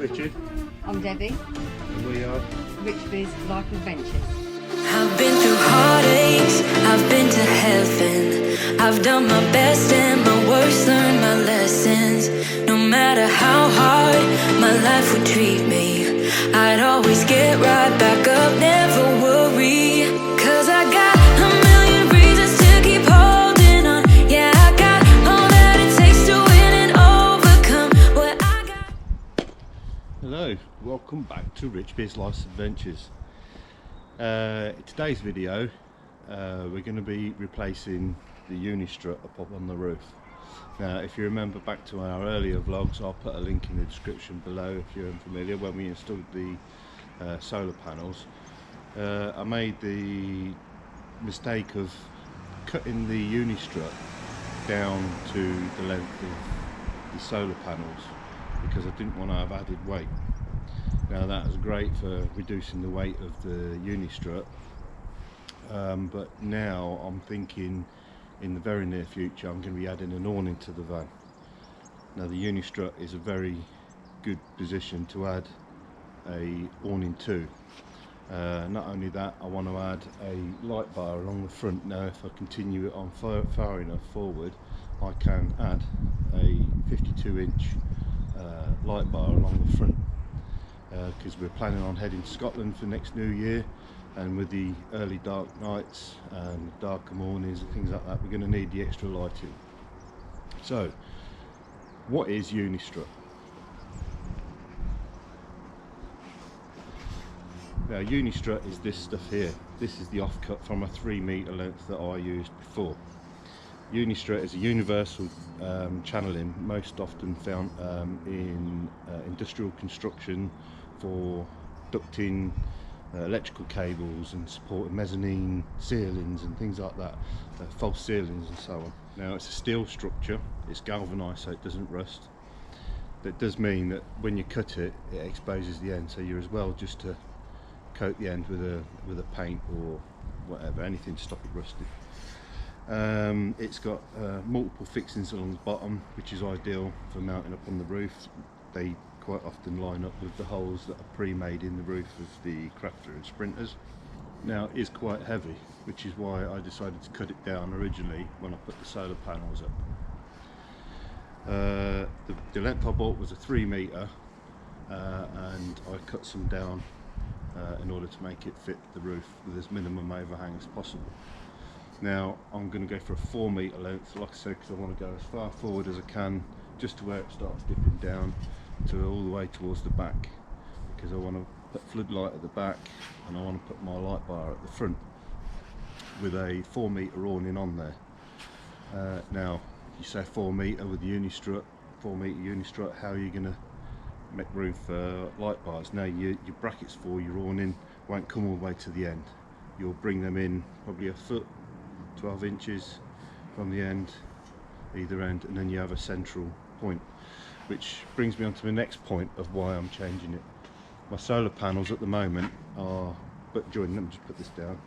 Richard. I'm Debbie. And we are Richby's Life Adventures. I've been through heartaches, I've been to heaven. I've done my best and my worst, learned my lessons. No matter how hard my life would treat me, I'd always get right back up, never worry. Cause I got a million reasons to keep holding on. Yeah, I got all that it takes to win and overcome what I got. Hello, welcome back to Richby's Life Adventures. Today's video, we're going to be replacing the Unistrut up on the roof. Now, if you remember back to our earlier vlogs, I'll put a link in the description below if you're unfamiliar. When we installed the solar panels, I made the mistake of cutting the Unistrut down to the length of the solar panels because I didn't want to have added weight. Now that was great for reducing the weight of the Unistrut, but now I'm thinking in the very near future I'm going to be adding an awning to the van. Now the Unistrut is a very good position to add a awning to. Not only that, I want to add a light bar along the front. Now if I continue it on far enough forward, I can add a 52-inch light bar along the front. Because we're planning on heading to Scotland for next New Year, and with the early dark nights and darker mornings and things like that, we're going to need the extra lighting. So, what is Unistrut? Now, Unistrut is this stuff here. This is the offcut from a 3-metre length that I used before. Unistrut is a universal channeling, most often found in industrial construction for ducting electrical cables and supporting mezzanine ceilings and things like that, false ceilings and so on. Now it's a steel structure, it's galvanised so it doesn't rust. That does mean that when you cut it, it exposes the end, so you're as well just to coat the end with a paint or whatever, anything to stop it rusting. It's got multiple fixings along the bottom, which is ideal for mounting up on the roof. They quite often line up with the holes that are pre-made in the roof of the Crafter and Sprinters. Now it is quite heavy, which is why I decided to cut it down originally when I put the solar panels up. The length I bought was a 3-metre, and I cut some down in order to make it fit the roof with as minimum overhang as possible. Now I'm going to go for a 4-metre length, like I said, because I want to go as far forward as I can, just to where it starts dipping down to all the way towards the back, because I want to put floodlight at the back and I want to put my light bar at the front with a 4-metre awning on there. Now you say 4-metre with the Unistrut, 4-metre Unistrut, how are you going to make room for light bars? Now your brackets for your awning won't come all the way to the end. You'll bring them in probably a foot, 12 inches from the end, either end, and then you have a central point, which brings me on to the next point of why I'm changing it. My solar panels at the moment are, let me just put this down,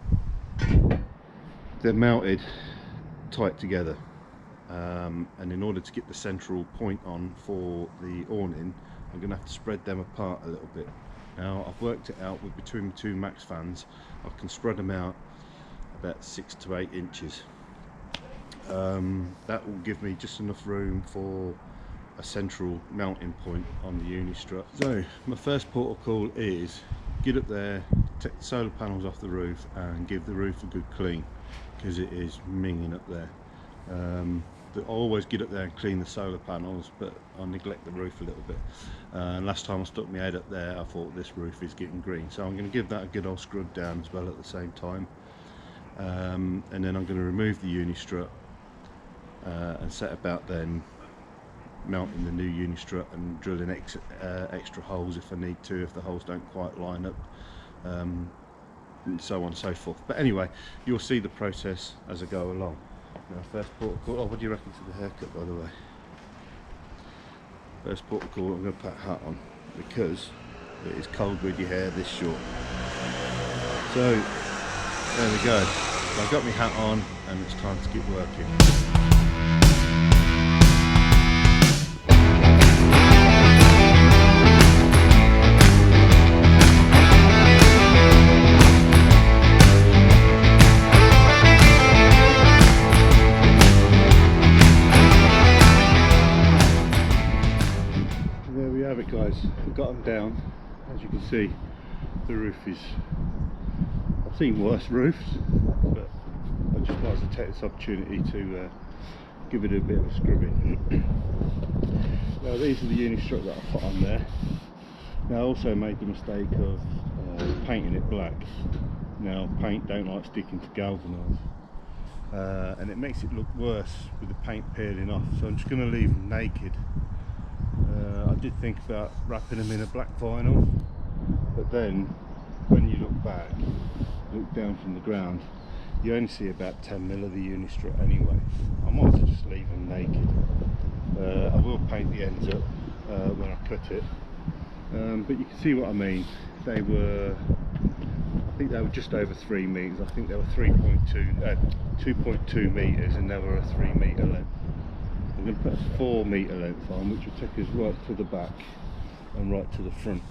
they're mounted tight together, and in order to get the central point on for the awning, I'm going to have to spread them apart a little bit. Now I've worked it out with between the two max fans, I can spread them out about 6 to 8 inches. That will give me just enough room for a central mounting point on the Unistrut. So my first port of call is get up there, take the solar panels off the roof and give the roof a good clean, because it is minging up there. I always get up there and clean the solar panels, but I neglect the roof a little bit. Last time I stuck my head up there, I thought this roof is getting green, so I'm going to give that a good old scrub down as well at the same time. And then I'm going to remove the Unistrut and set about then mounting the new Unistrut and drilling extra holes if I need to, if the holes don't quite line up, and so on and so forth. But anyway, you'll see the process as I go along. Now first port of call, what do you reckon to the haircut, by the way? First port of call, I'm going to put a hat on because it is cold with your hair this short. So there we go. I've got my hat on and it's time to get working. guys, I've got them down. As you can see, the roof is, I've seen worse roofs, but I just wanted to take this opportunity to give it a bit of a scrubbing. Now these are the Unistrut that I put on there. Now I also made the mistake of painting it black. Now paint don't like sticking to galvanise, and it makes it look worse with the paint peeling off, so I'm just going to leave them naked. I did think about wrapping them in a black vinyl, but then when you look back, look down from the ground, you only see about 10mm of the Unistrut anyway. I might as well just leave them naked. I will paint the ends up when I cut it, but you can see what I mean. They were, I think they were just over 3 metres. I think they were 2.2 metres, and they were a 3 metre length. I'm going to put a 4 metre length on, which will take us right to the back and right to the front.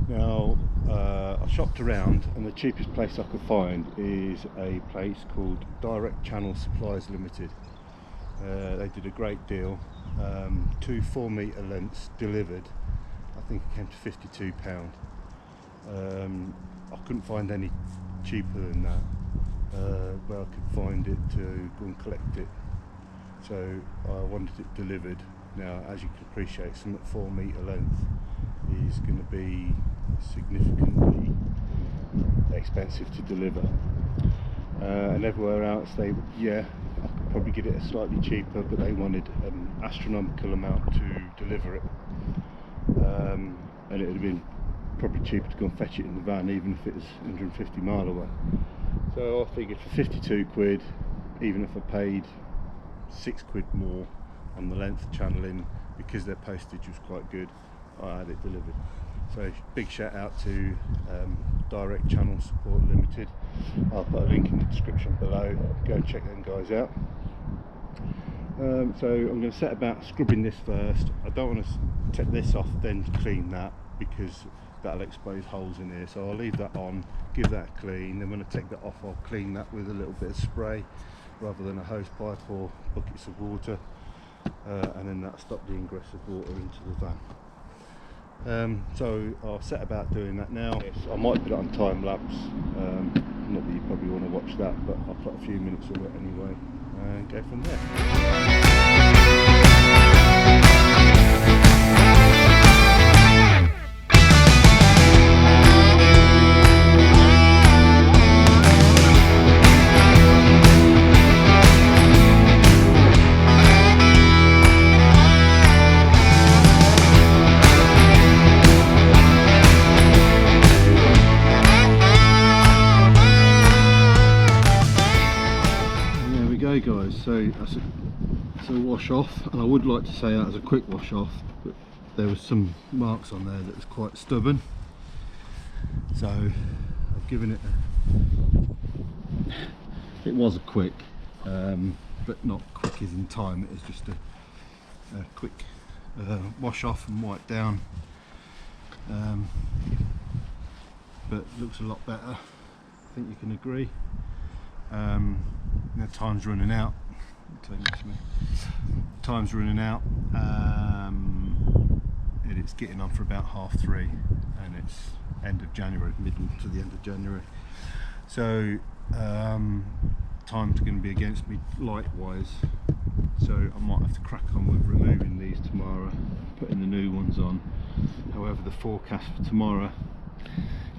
Now I shopped around, and the cheapest place I could find is a place called Direct Channel Supplies Limited. They did a great deal, 2 4 metre lengths delivered. I think it came to £52. I couldn't find any cheaper than that, where I could find it to go and collect it. So I wanted it delivered. Now, as you can appreciate, some at 4 metre length is going to be significantly expensive to deliver. And everywhere else, I could probably get it slightly cheaper, but they wanted an astronomical amount to deliver it. And it would have been probably cheaper to go and fetch it in the van, even if it was 150 mile away. So I figured for 52 quid, even if I paid 6 quid more on the length channeling, because their postage was quite good, I had it delivered. So big shout out to Direct Channel Support Limited. I'll put a link in the description below, go and check them guys out. So I'm going to set about scrubbing this first. I don't want to take this off then clean that, because that'll expose holes in here, so I'll leave that on, give that a clean. Then when I take that off, I'll clean that with a little bit of spray rather than a hose pipe or buckets of water, and then that'll stop the ingress of water into the van. So I'll set about doing that now. Yes, I might put it on time lapse, not that you probably want to watch that, but I'll put a few minutes of it anyway and go from there. Guys, so that's a wash off, and I would like to say that as a quick wash off, but there was some marks on there that was quite stubborn, so I've given it it was a quick, but not quick as in time. It was just a quick wash off and wipe down, but looks a lot better, I think you can agree. Now time's running out. Time's running out, and it's getting on for about 3:30, and it's end of January, middle to the end of January. So time's going to be against me light-wise. So I might have to crack on with removing these tomorrow, putting the new ones on. However, the forecast for tomorrow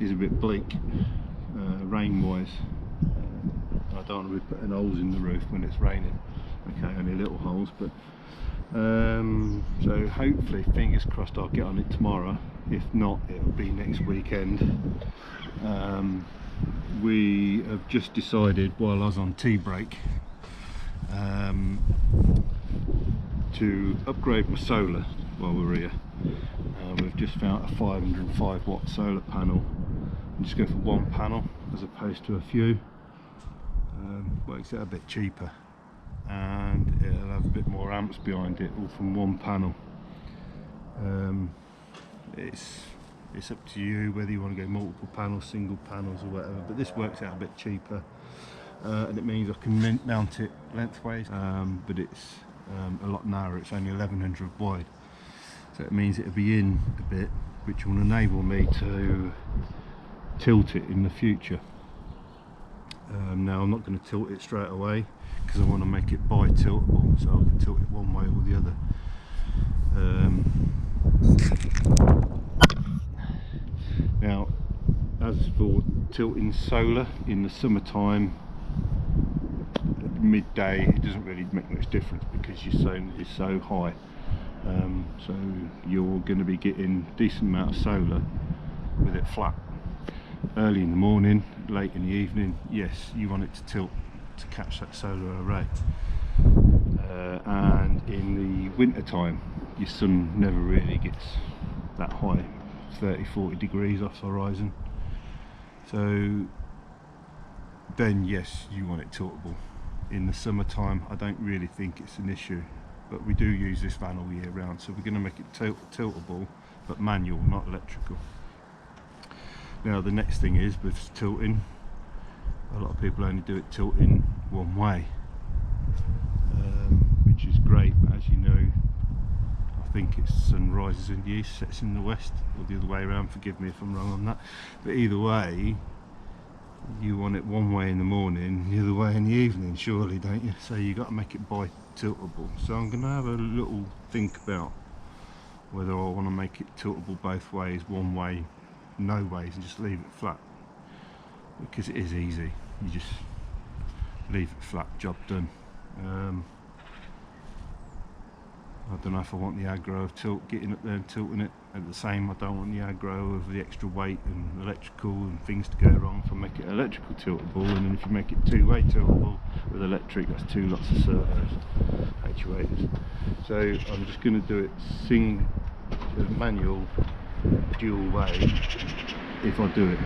is a bit bleak, rain-wise. I don't want to be putting holes in the roof when it's raining. Okay, only little holes, but so hopefully, fingers crossed, I'll get on it tomorrow. If not, it'll be next weekend. We have just decided, while I was on tea break, to upgrade my solar while we're here. We've just found a 505 watt solar panel. I'm just going for one panel as opposed to a few. Works out a bit cheaper, and it'll have a bit more amps behind it, all from one panel. It's up to you whether you want to go multiple panels, single panels or whatever, but this works out a bit cheaper, and it means I can mount it lengthways, but it's a lot narrower. It's only 1100 wide, so it means it'll be in a bit, which will enable me to tilt it in the future. Now I'm not going to tilt it straight away because I want to make it bi-tiltable, so I can tilt it one way or the other. Now, as for tilting solar in the summertime, midday, it doesn't really make much difference because your zone is so high. So you're going to be getting a decent amount of solar with it flat. Early in the morning, late in the evening, yes, you want it to tilt to catch that solar array. And in the winter time, your sun never really gets that high, 30-40 degrees off the horizon. So then yes, you want it tiltable. In the summertime, I don't really think it's an issue, but we do use this van all year round, so we're going to make it tiltable, but manual, not electrical. Now the next thing is with tilting, a lot of people only do it tilting one way, which is great, but as you know, I think it's sun rises in the east, sets in the west, or the other way around, forgive me if I'm wrong on that, but either way, you want it one way in the morning, the other way in the evening, surely, don't you? So you got to make it bi-tiltable. So I'm going to have a little think about whether I want to make it tiltable both ways, one way, no ways, and just leave it flat, because it is easy. You just leave it flat, job done. I don't know if I want the aggro of getting up there and tilting it. At the same, I don't want the aggro of the extra weight and electrical and things to go wrong if I make it electrical tiltable, and then if you make it two-way tiltable with electric, that's two lots of servos, actuators. So I'm just going to do it manual, dual way, if I do it.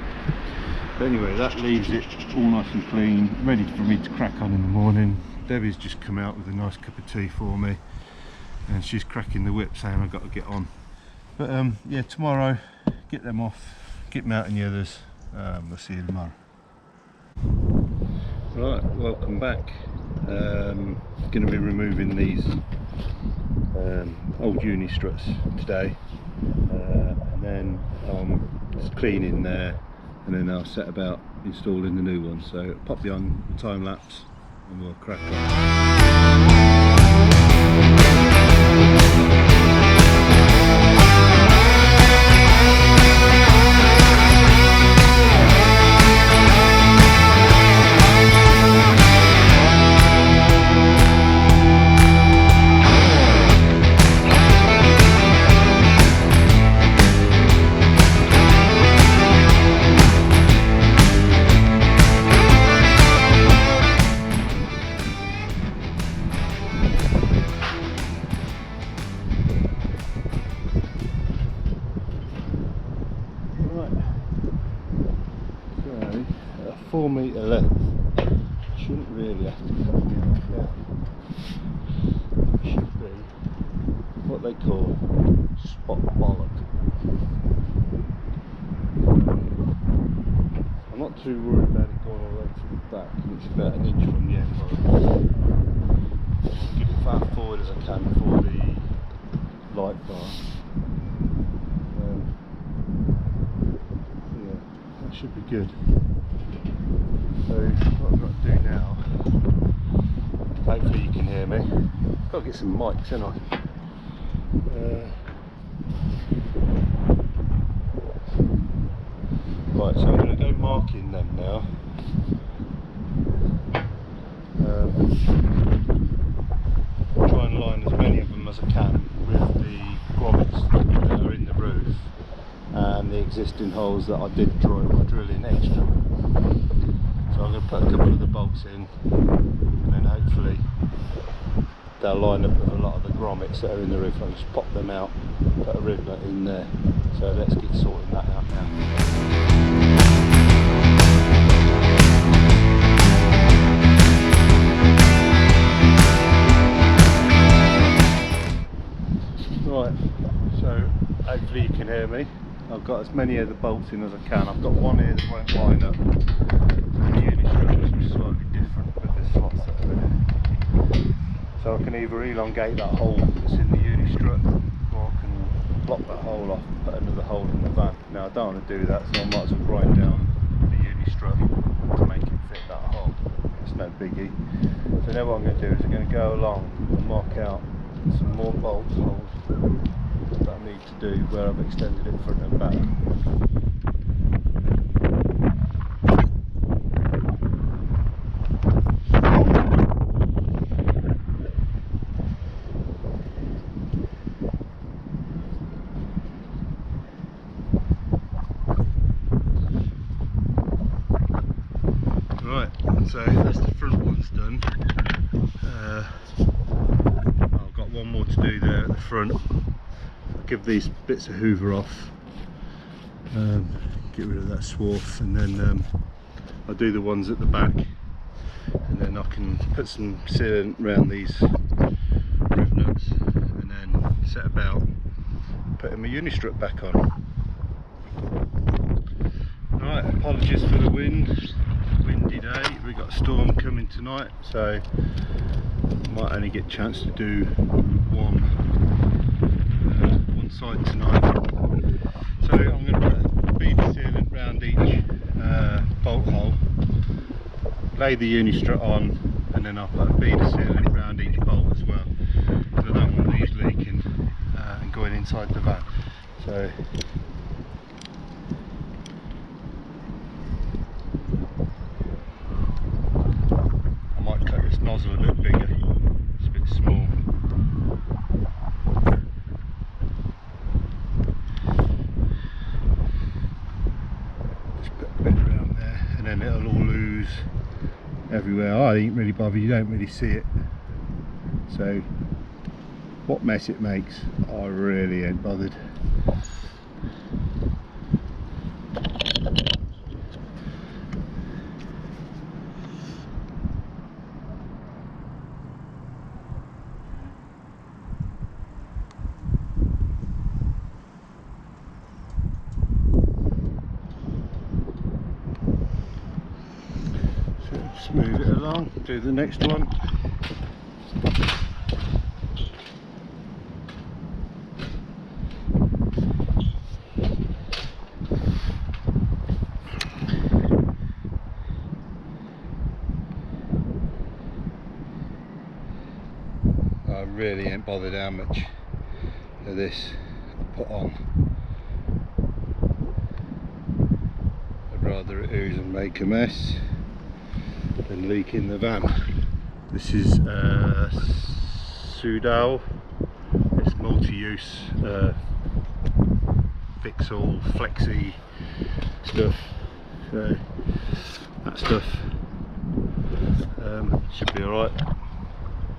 But anyway, that leaves it all nice and clean, ready for me to crack on in the morning. Debbie's just come out with a nice cup of tea for me, and she's cracking the whip saying I've got to get on. But yeah, tomorrow, get them off, get them out in the others. We'll see you tomorrow. Right, welcome back. Going to be removing these old Unistruts today, and then just cleaning there, and then I'll set about installing the new one. So I'll pop you on the time lapse and we'll crack on. Right, so at a 4 metre length, shouldn't really have to cut me off now. It should be what they call spot bollock. I'm not too worried about it going all the way to the back, it's about an inch from the end. I'll get it far forward as I can for the light bar. That should be good. So what I've got to do now, hopefully you can hear me. Got to get some mics, haven't I? Right, so I'm going to go marking them now. Try and line as many of them as I can with the grommets that are in the roof and the existing holes that I did drill in extra. So I'm going to put a couple of the bolts in, and then hopefully they'll line up with a lot of the grommets that are in the roof. I'll just pop them out, put a rib nut in there. So let's get sorting that out now. Right, so hopefully you can hear me. I've got as many of the bolts in as I can. I've got one here that won't line up. The Unistrut, which is slightly different, but there's slots that are in it. So I can either elongate that hole that's in the Unistrut, or I can block that hole off and put another hole in the van. Now I don't want to do that, so I might as well grind down the Unistrut to make it fit that hole. It's no biggie. So now what I'm going to do is I'm going to go along and mark out some more bolt holes that I need to do where I've extended it front and back. Right, so that's the front one's done. I've got one more to do there at the front. I'll give these bits of hoover off, get rid of that swarf, and then I'll do the ones at the back, and then I can put some sealant around these roof nuts and then set about putting my Unistrut back on. Right, apologies for the wind. Windy day, we've got a storm coming tonight, so I might only get a chance to do one side tonight. So I'm going to put bead sealant round each bolt hole, lay the Unistrut on, and then I'll put a bead sealant round each bolt as well, because I don't want these leaking and going inside the van. So nozzle a bit bigger, it's a bit small. Just put a bit around there and then it'll all ooze everywhere. I ain't really bothered, you don't really see it. So what mess it makes, I really ain't bothered. Just move it along, do the next one. I really ain't bothered how much of this I put on. I'd rather it ooze and make a mess than leak in the van. This is Sudal. It's multi-use fix all flexi stuff. So that stuff should be alright.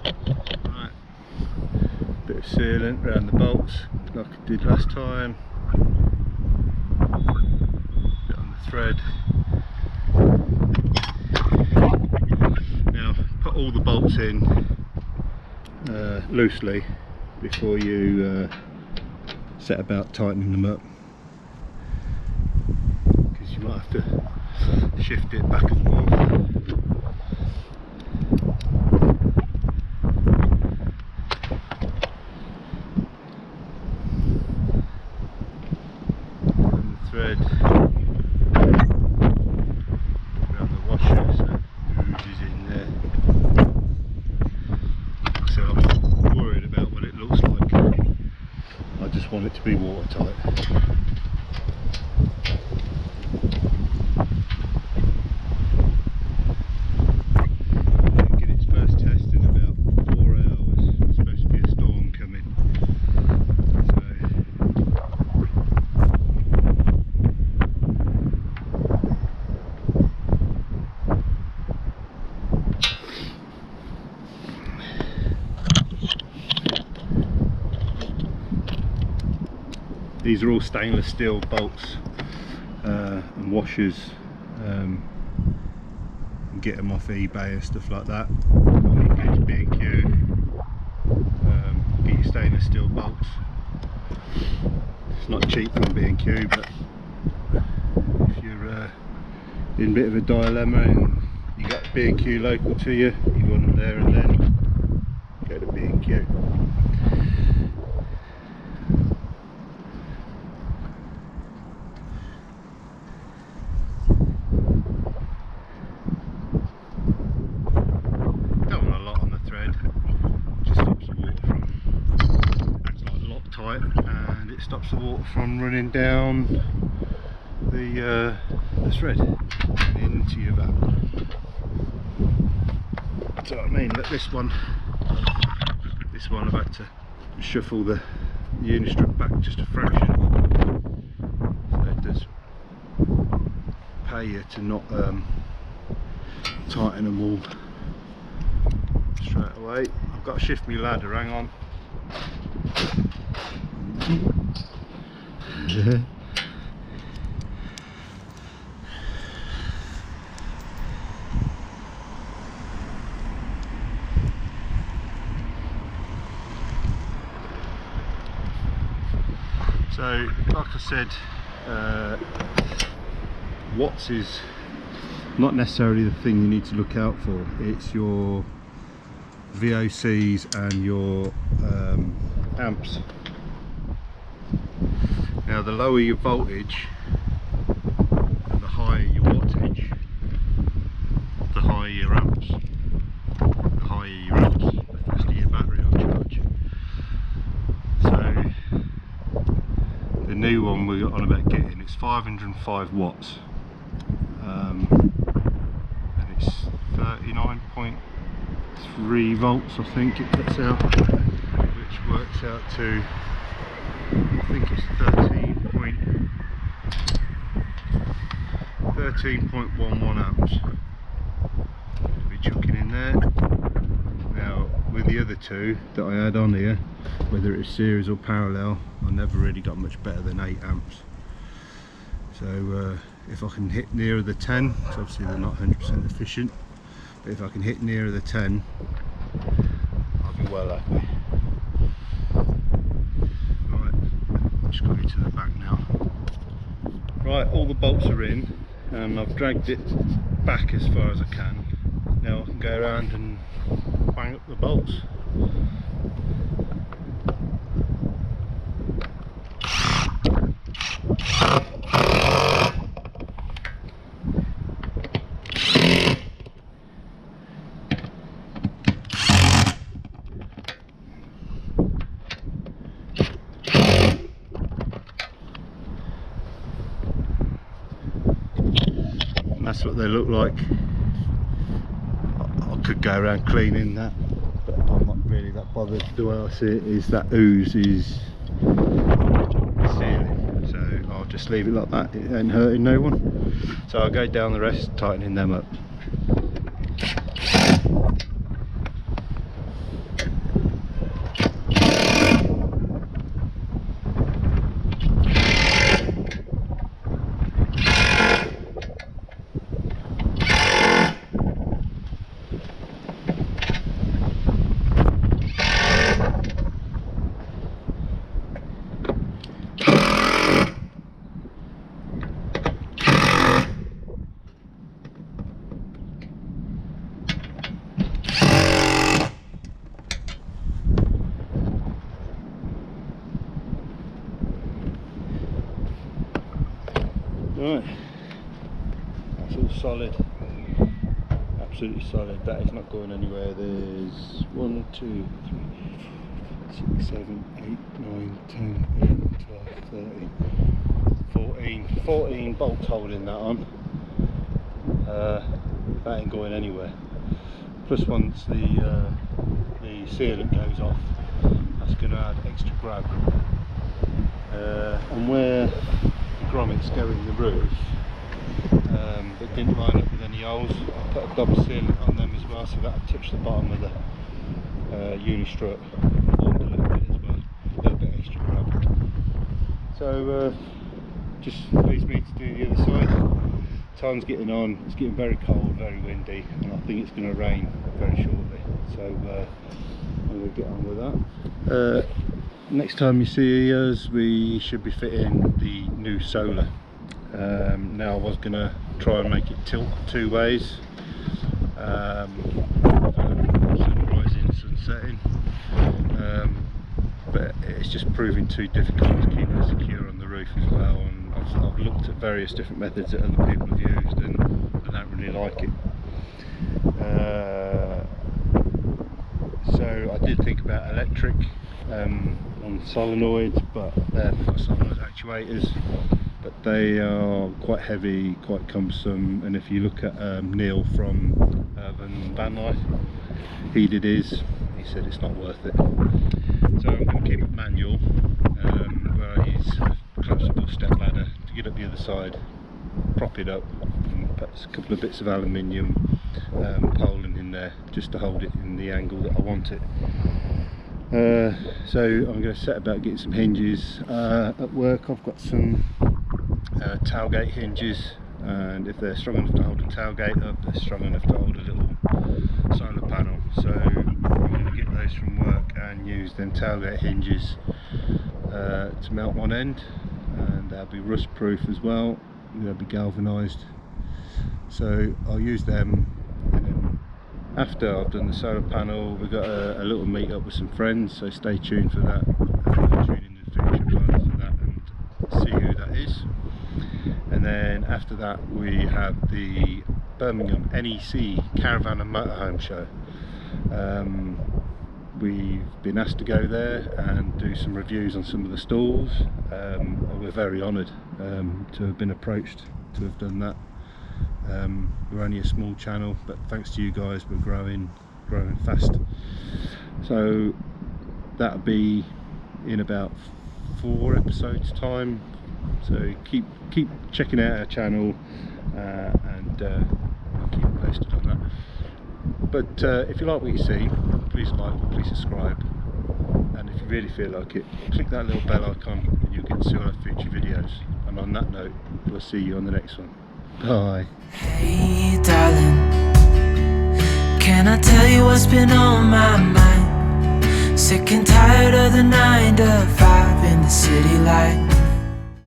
Right. Bit of sealant around the bolts like I did last time. Bit on the thread. Now put all the bolts in loosely before you set about tightening them up, because you might have to shift it back and forth. And the thread around the washer so it oozes in there. So I'm not worried about what it looks like, I just want it to be watertight. Get its first test in about 4 hours. There's supposed to be a storm coming. These are all stainless steel bolts and washers. You can get them off eBay and stuff like that. Or you can go to B&Q, get your stainless steel bolts. It's not cheap from B&Q, but if you're in a bit of a dilemma and you got B&Q local to you, you want them there and then, go to B&Q. it stops the water from running down the thread into your vat. So I mean, look, this one I've had to shuffle the Unistrut back just a fraction, so it does pay you to not tighten them all straight away. I've got to shift my ladder, hang on. So, like I said, watts is not necessarily the thing you need to look out for. It's your VOCs and your amps. Now, the lower your voltage and the higher your wattage, the higher your amps. The higher your amps, the faster your battery will charge. So, the new one we got on about getting, it's 505 watts, and it's 39.3 volts, I think it puts out, which works out to, I think it's 13.11 amps to be chucking in there. Now, with the other two that I had on here, whether it's series or parallel, I never really got much better than 8 amps. So if I can hit nearer the 10, so obviously they're not 100% efficient, but if I can hit nearer the 10, I'll be well happy. Right, I'm just going to the back now. Right, all the bolts are in, and I've dragged it back as far as I can. Now I can go around and bang up the bolts. That's what they look like. I could go around cleaning that, but I'm not really that bothered. The way I see it is that ooze is sealing, so I'll just leave it like that. It ain't hurting no one. So I'll go down the rest, tightening them up. Right, that's all solid, absolutely solid. That is not going anywhere. There's 1, 2, 3, 4, 5, 6, 7, 8, 9, 10, 11, 12, 13, 14 bolts holding that on. That ain't going anywhere. Plus, once the sealant goes off, that's going to add extra grab. And where grommets go in the roof that didn't line up with any holes, I put a double sealant on them as well, so that'll touch the bottom of the Unistrut a little bit as well, a little bit extra grab. So just leaves me to do the other side. Time's getting on, it's getting very cold, very windy, and I think it's going to rain very shortly, so I'm going to get on with that. Next time you see us, we should be fitting the new solar. Now I was going to try and make it tilt 2 ways, sun rising, sun setting, but it's just proving too difficult to keep it secure on the roof as well, and I've looked at various different methods that other people have used, and I don't really like it. So I did think about electric. I on solenoids, but they've got solenoid actuators, but they are quite heavy, quite cumbersome. And if you look at Neil from Urban Van Life, he did his, he said it's not worth it. So I'm going to keep it manual, where I use a collapsible step ladder to get up the other side, prop it up, and put a couple of bits of aluminium poling in there just to hold it in the angle that I want it. So I'm going to set about getting some hinges. At work I've got some tailgate hinges, and if they're strong enough to hold a tailgate up, they're strong enough to hold a little solar panel. So I'm going to get those from work and use them tailgate hinges to mount one end, and they'll be rust proof as well. They'll be galvanised, so I'll use them. And then after I've done the solar panel, we've got a little meet up with some friends, so stay tuned for that. Tune in the future for that and see who that is. And then after that we have the Birmingham NEC Caravan and Motorhome Show. We've been asked to go there and do some reviews on some of the stalls. We're very honoured to have been approached to have done that. We're only a small channel, but thanks to you guys we're growing fast. So that'll be in about 4 episodes time, so keep checking out our channel, and I'll keep you posted on that. But if you like what you see, please like, please subscribe, and if you really feel like it, click that little bell icon and you'll get to see all our future videos. And on that note, we'll see you on the next one. Bye. Hey darling, can I tell you what's been on my mind? Sick and tired of the 9 to 5 in the city light.